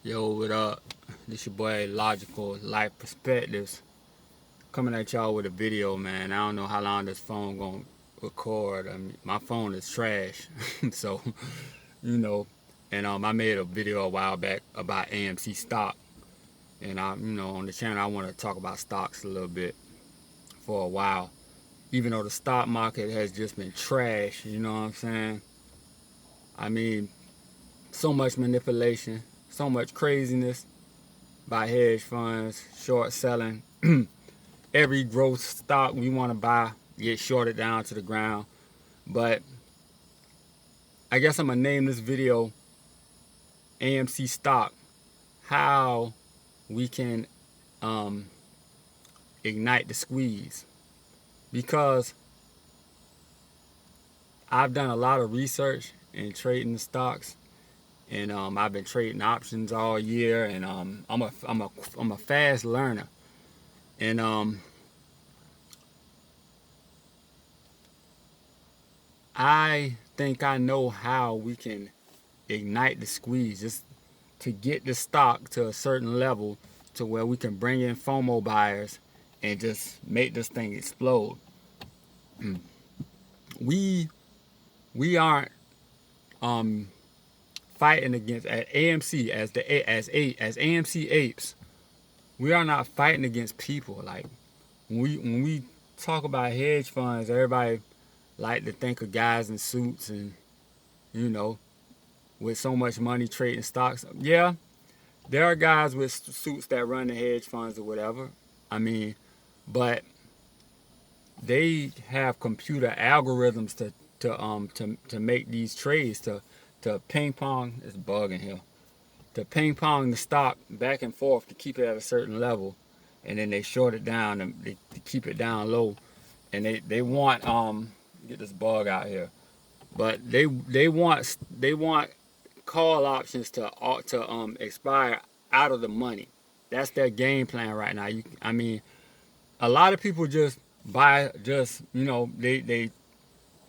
Yo, what up? This your boy Logical Life Perspectives coming at y'all with a video, man. I don't know how long this phone gonna record. I mean, my phone is trash, so you know. And I made a video a while back about AMC Stock, and on the channel I want to talk about stocks a little bit for a while. Even though the stock market has just been trash, you know what I'm saying? I mean, so much manipulation, so much craziness by hedge funds, short selling. Every growth stock we want to buy gets shorted down to the ground. But I guess I'm going to name this video AMC Stock, how we can ignite the squeeze. Because I've done a lot of research in trading stocks, and I've been trading options all year, and I'm a fast learner, and I think I know how we can ignite the squeeze, just to get the stock to a certain level to where we can bring in FOMO buyers and just make this thing explode. We aren't fighting against at AMC as AMC Apes. We are not fighting against people. Like when we talk about hedge funds, everybody like to think of guys in suits and with so much money trading stocks. Yeah, there are guys with suits that run the hedge funds or whatever. I mean, but they have computer algorithms to make these trades, to ping pong. It's bugging here. To ping pong the stock back and forth to keep it at a certain level, and then they short it down and they keep it down low, and they want get this bug out here, but they want call options to expire out of the money. That's their game plan right now. I mean, a lot of people just buy, they're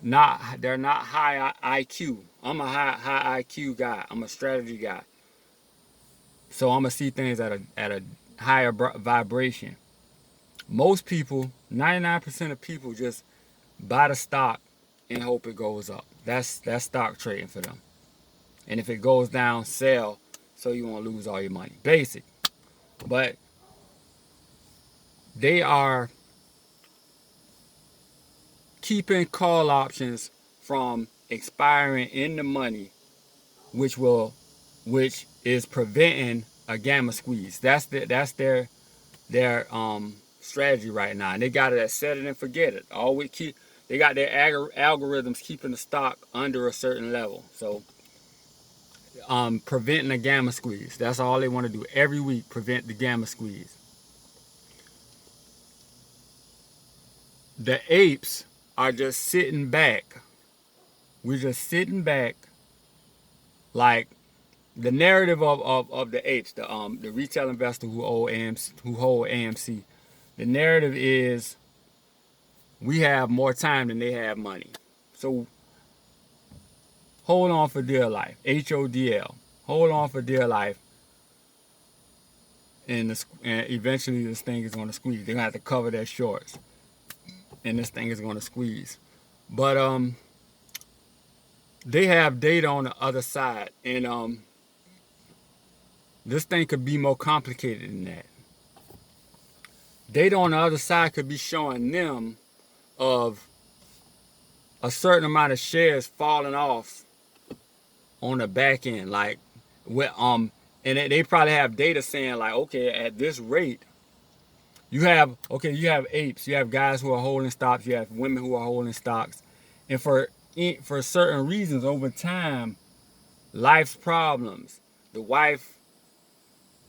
not high IQ. I'm a high IQ guy. I'm a strategy guy. So I'm gonna see things at a higher vibration. Most people, 99% of people, just buy the stock and hope it goes up. That's stock trading for them. And if it goes down, sell, so you won't lose all your money. Basic. But they are keeping call options from expiring in the money, which is preventing a gamma squeeze. That's their strategy right now. And they got it at set it and forget it. They got their algorithms keeping the stock under a certain level. So preventing a gamma squeeze. That's all they want to do every week, prevent the gamma squeeze. The apes are just sitting back. We're just sitting back, like the narrative of the apes, the retail investor who hold AMC. The narrative is we have more time than they have money. So hold on for dear life. HODL. Hold on for dear life. And eventually this thing is going to squeeze. They're going to have to cover their shorts. And this thing is going to squeeze. But they have data on the other side. And this thing could be more complicated than that. Data on the other side could be showing them of a certain amount of shares falling off on the back end, like and they probably have data saying like, okay, at this rate, you have apes, you have guys who are holding stocks, you have women who are holding stocks, and for certain reasons over time, life's problems, the wife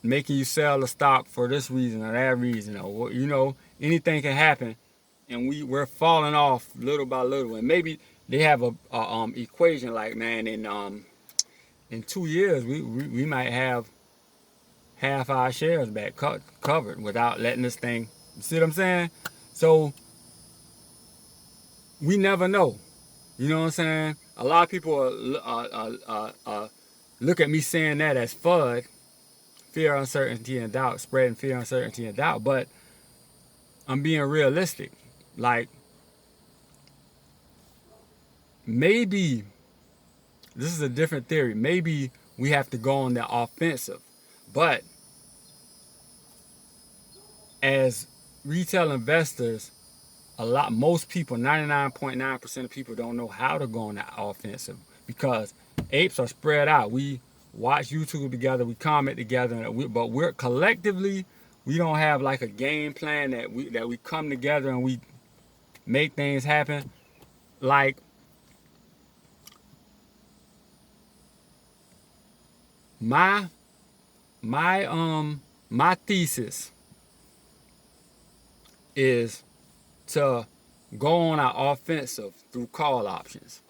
making you sell the stock for this reason or that reason, or anything can happen, and we're falling off little by little. And maybe they have a equation like, man, in 2 years we might have half our shares back covered without letting this thing. You see what I'm saying? So we never know. You know what I'm saying? A lot of people look at me saying that as FUD, fear, uncertainty, and doubt, spreading fear, uncertainty, and doubt. But I'm being realistic. Like, maybe this is a different theory. Maybe we have to go on the offensive. But as retail investors, most people, 99.9% of people don't know how to go on the offensive because apes are spread out. We watch YouTube together, we comment together, but we're collectively, we don't have like a game plan that we come together and we make things happen. Like, my thesis is to go on our offensive through call options.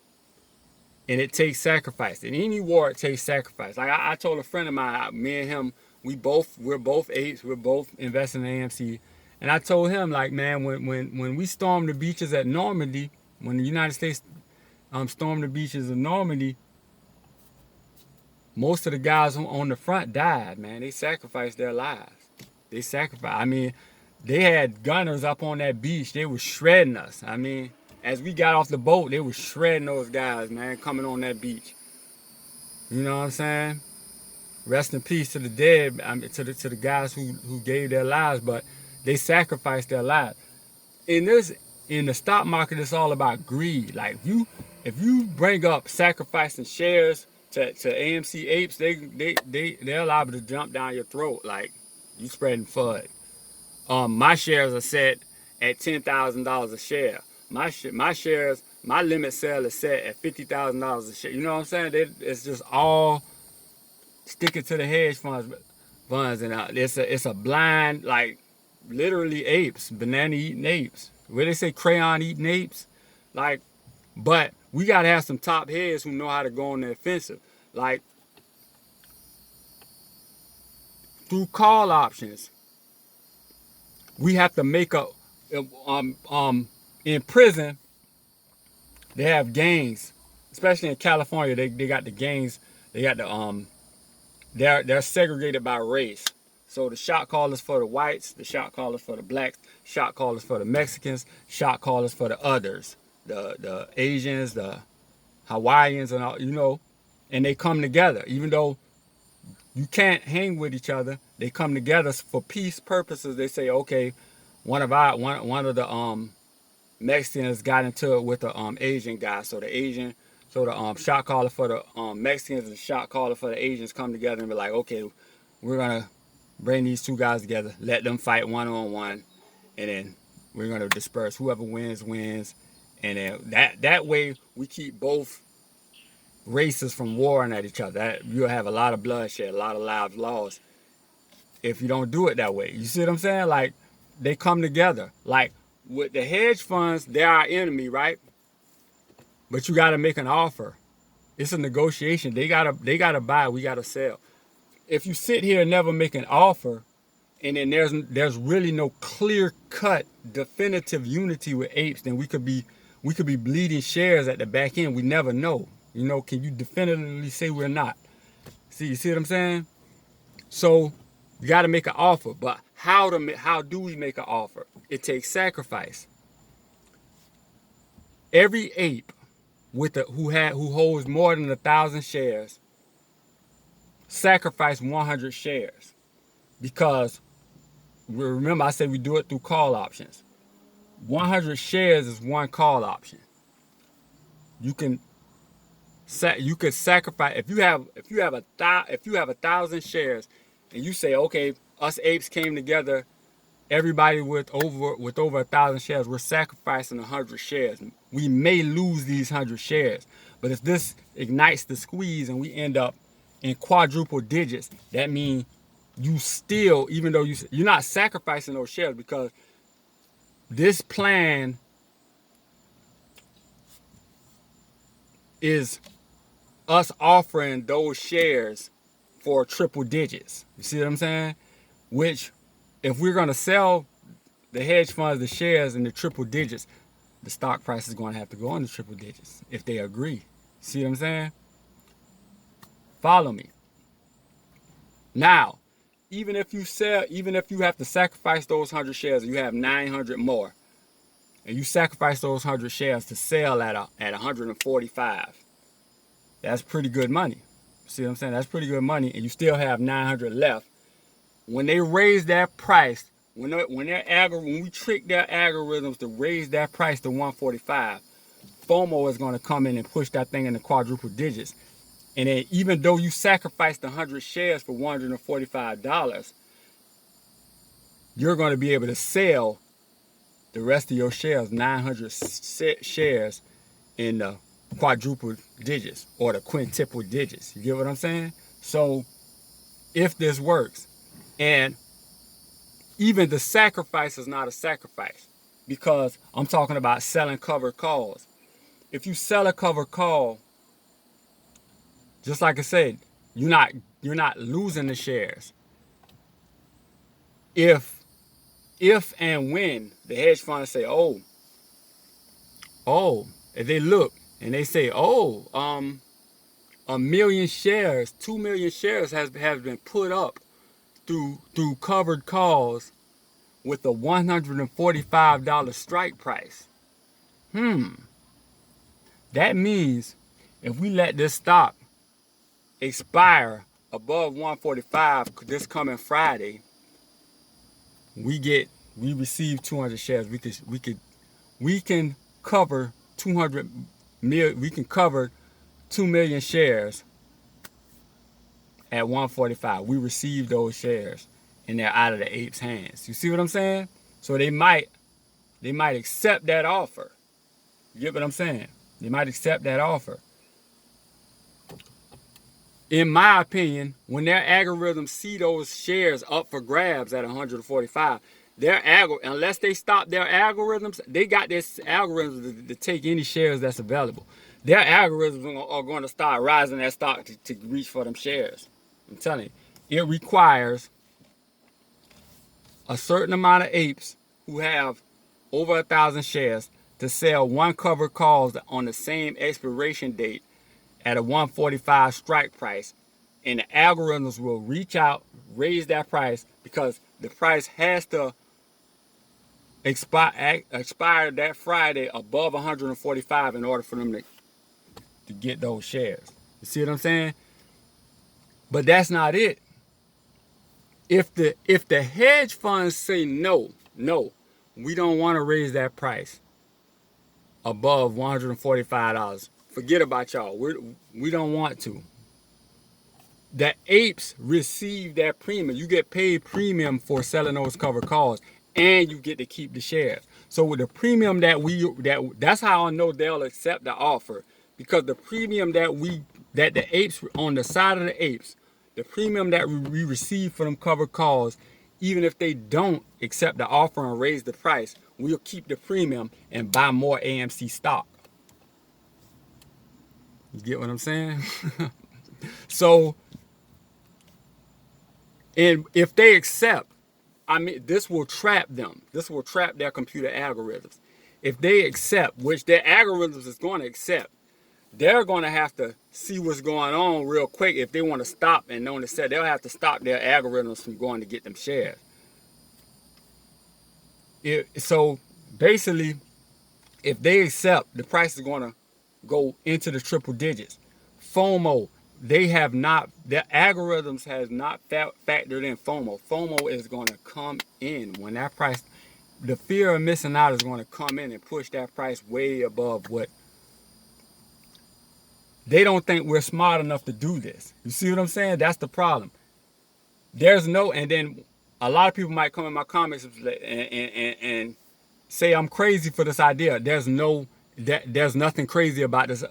And it takes sacrifice. In any war, it takes sacrifice. Like I told a friend of mine, me and him, we're both apes, we're both investing in AMC. And I told him, like, man, when we stormed the beaches at Normandy, when the United States stormed the beaches of Normandy, most of the guys on the front died, man. They sacrificed their lives. I mean, they had gunners up on that beach. They were shredding us. I mean, as we got off the boat, they were shredding those guys, man, coming on that beach. You know what I'm saying? Rest in peace to the dead, to the guys who gave their lives, but they sacrificed their lives. In the stock market, it's all about greed. Like, if you bring up sacrificing shares to AMC Apes, they're liable to jump down your throat like you spreading FUD. My shares are set at $10,000 a share. My shares, my limit sale is set at $50,000 a share. You know what I'm saying? It's just all sticking to the hedge funds, and it's a blind, like, literally apes, banana eating apes. Where they say crayon eating apes, like. But we gotta have some top heads who know how to go on the offensive, like through call options. We have to make up. In prison, they have gangs, especially in California. They got the gangs. They got the they're segregated by race. So the shot callers for the whites, the shot callers for the blacks, shot callers for the Mexicans, shot callers for the others, the Asians, the Hawaiians, and all, you know, and they come together. Even though you can't hang with each other, they come together for peace purposes. They say, okay, one of the Mexicans got into it with the Asian guy. So the shot caller for the Mexicans and the shot caller for the Asians come together and be like, okay, we're gonna bring these two guys together, let them fight one-on-one, and then we're gonna disperse. Whoever wins, and then that way we keep both races from warring at each other. You'll have a lot of bloodshed, a lot of lives lost if you don't do it that way. You see what I'm saying? Like, they come together. Like, with the hedge funds, they're our enemy, right? But you gotta make an offer. It's a negotiation. They gotta buy, we gotta sell. If you sit here and never make an offer, and then there's really no clear-cut, definitive unity with apes, then we could be bleeding shares at the back end. We never know. You know, can you definitively say we're not? You see what I'm saying? So you got to make an offer, but how do we make an offer? It takes sacrifice. Every ape who holds more than 1,000 shares sacrifice 100 shares, because remember I said we do it through call options. 100 shares is one call option. You could sacrifice if you have 1,000 shares, and you say, okay, us apes came together, everybody with over 1,000 shares, we're sacrificing 100 shares. We may lose these 100 shares, but if this ignites the squeeze and we end up in quadruple digits, that means you still, even though you're not sacrificing those shares, because this plan is us offering those shares for triple digits. You see what I'm saying? Which, if we're going to sell the hedge funds the shares in the triple digits, the stock price is going to have to go on the triple digits if they agree. See what I'm saying? Follow me. Now, even if you sell, even if you have to sacrifice those 100 shares, and you have 900 more, and you sacrifice those 100 shares to sell at 145, that's pretty good money. See what I'm saying? That's pretty good money, and you still have 900 left. When they raise that price, when we trick their algorithms to raise that price to 145, FOMO is going to come in and push that thing into quadruple digits. And then even though you sacrificed 100 shares for $145, you're going to be able to sell the rest of your shares, 900 shares, in the quadruple digits or the quintuple digits. You get what I'm saying? So if this works, and even the sacrifice is not a sacrifice, because I'm talking about selling covered calls. If you sell a covered call, just like I said, you're not losing the shares. If and when the hedge funds say, oh, if they look and they say, a million shares, 2 million shares has been put up through covered calls with a $145 strike price. That means if we let this stock expire above 145 this coming Friday, we receive 200 shares. We can cover 200 million. We can cover 2 million shares at 145. We receive those shares, and they're out of the Apes' hands. You see what I'm saying? So they might accept that offer. You get what I'm saying? They might accept that offer. In my opinion, when their algorithms see those shares up for grabs at 145, unless they stop their algorithms, they got this algorithms to take any shares that's available. Their algorithms are going to start rising that stock to reach for them shares. I'm telling you, it requires a certain amount of apes who have over 1,000 shares to sell one covered calls on the same expiration date at a 145 strike price, and the algorithms will reach out, raise that price, because the price has to expire that Friday above 145 in order for them to get those shares. You see what I'm saying? But that's not it. If the hedge funds say no, we don't want to raise that price above $145. Forget about y'all. We don't want to. The apes receive that premium. You get paid premium for selling those covered calls, and you get to keep the shares. So with the premium that's how I know they'll accept the offer, because the premium that the apes, on the side of the apes, the premium that we receive for them covered calls, even if they don't accept the offer and raise the price, we'll keep the premium and buy more AMC stock. You get what I'm saying? So, and if they accept, this will trap them. This will trap their computer algorithms. If they accept, which their algorithms is going to accept, they're going to have to see what's going on real quick. If they want to stop and know to sell, they'll have to stop their algorithms from going to get them shares. So basically, if they accept, the price is going to go into the triple digits. FOMO, their algorithms has not factored in FOMO. FOMO is going to come in when that price, the fear of missing out is going to come in and push that price way above what. They don't think we're smart enough to do this. You see what I'm saying? That's the problem. And then a lot of people might come in my comments and say I'm crazy for this idea. There's nothing crazy about this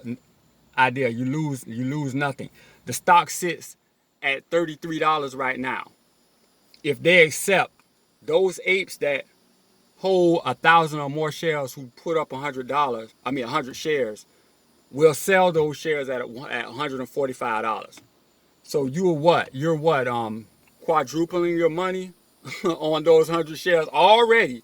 idea. You lose nothing. The stock sits at $33 right now. If they accept, those apes that hold 1,000 or more shares, who put up $100 shares, will sell those shares at $145. So you're quadrupling your money on those 100 shares already,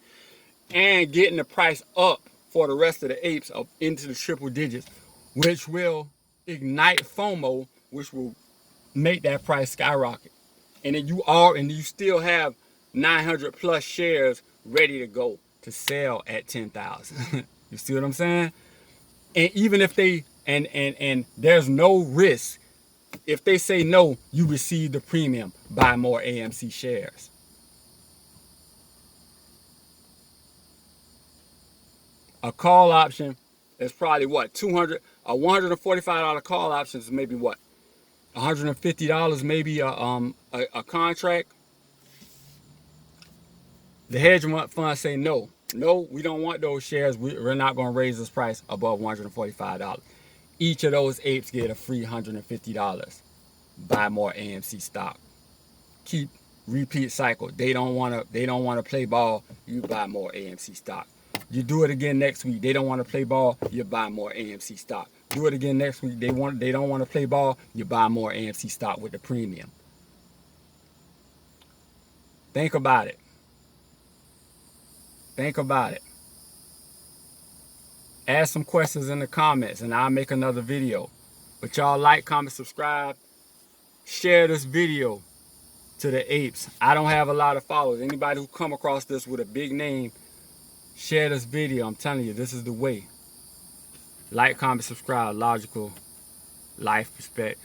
and getting the price up for the rest of the apes up into the triple digits, which will ignite FOMO, which will make that price skyrocket. and then you still have 900 plus shares ready to go to sell at 10,000. You see what I'm saying? And even if they and there's no risk. If they say no, you receive the premium. Buy more AMC shares. A call option is probably what, 200, a $145 call option is maybe what, $150 maybe a contract. The hedge fund say no. No, we don't want those shares. We're not going to raise this price above $145. Each of those apes get a free $150. Buy more AMC stock. Keep repeat cycle. They don't want to play ball. You buy more AMC stock. You do it again next week. They don't want to play ball. You buy more AMC stock. Do it again next week. They don't want to play ball. You buy more AMC stock with the premium. Think about it. Think about it. Ask some questions in the comments and I'll make another video. But y'all like, comment, subscribe, share this video to the apes. I don't have a lot of followers. Anybody who come across this with a big name, share this video. I'm telling you, this is the way. Like, comment, subscribe. Logical life, respect.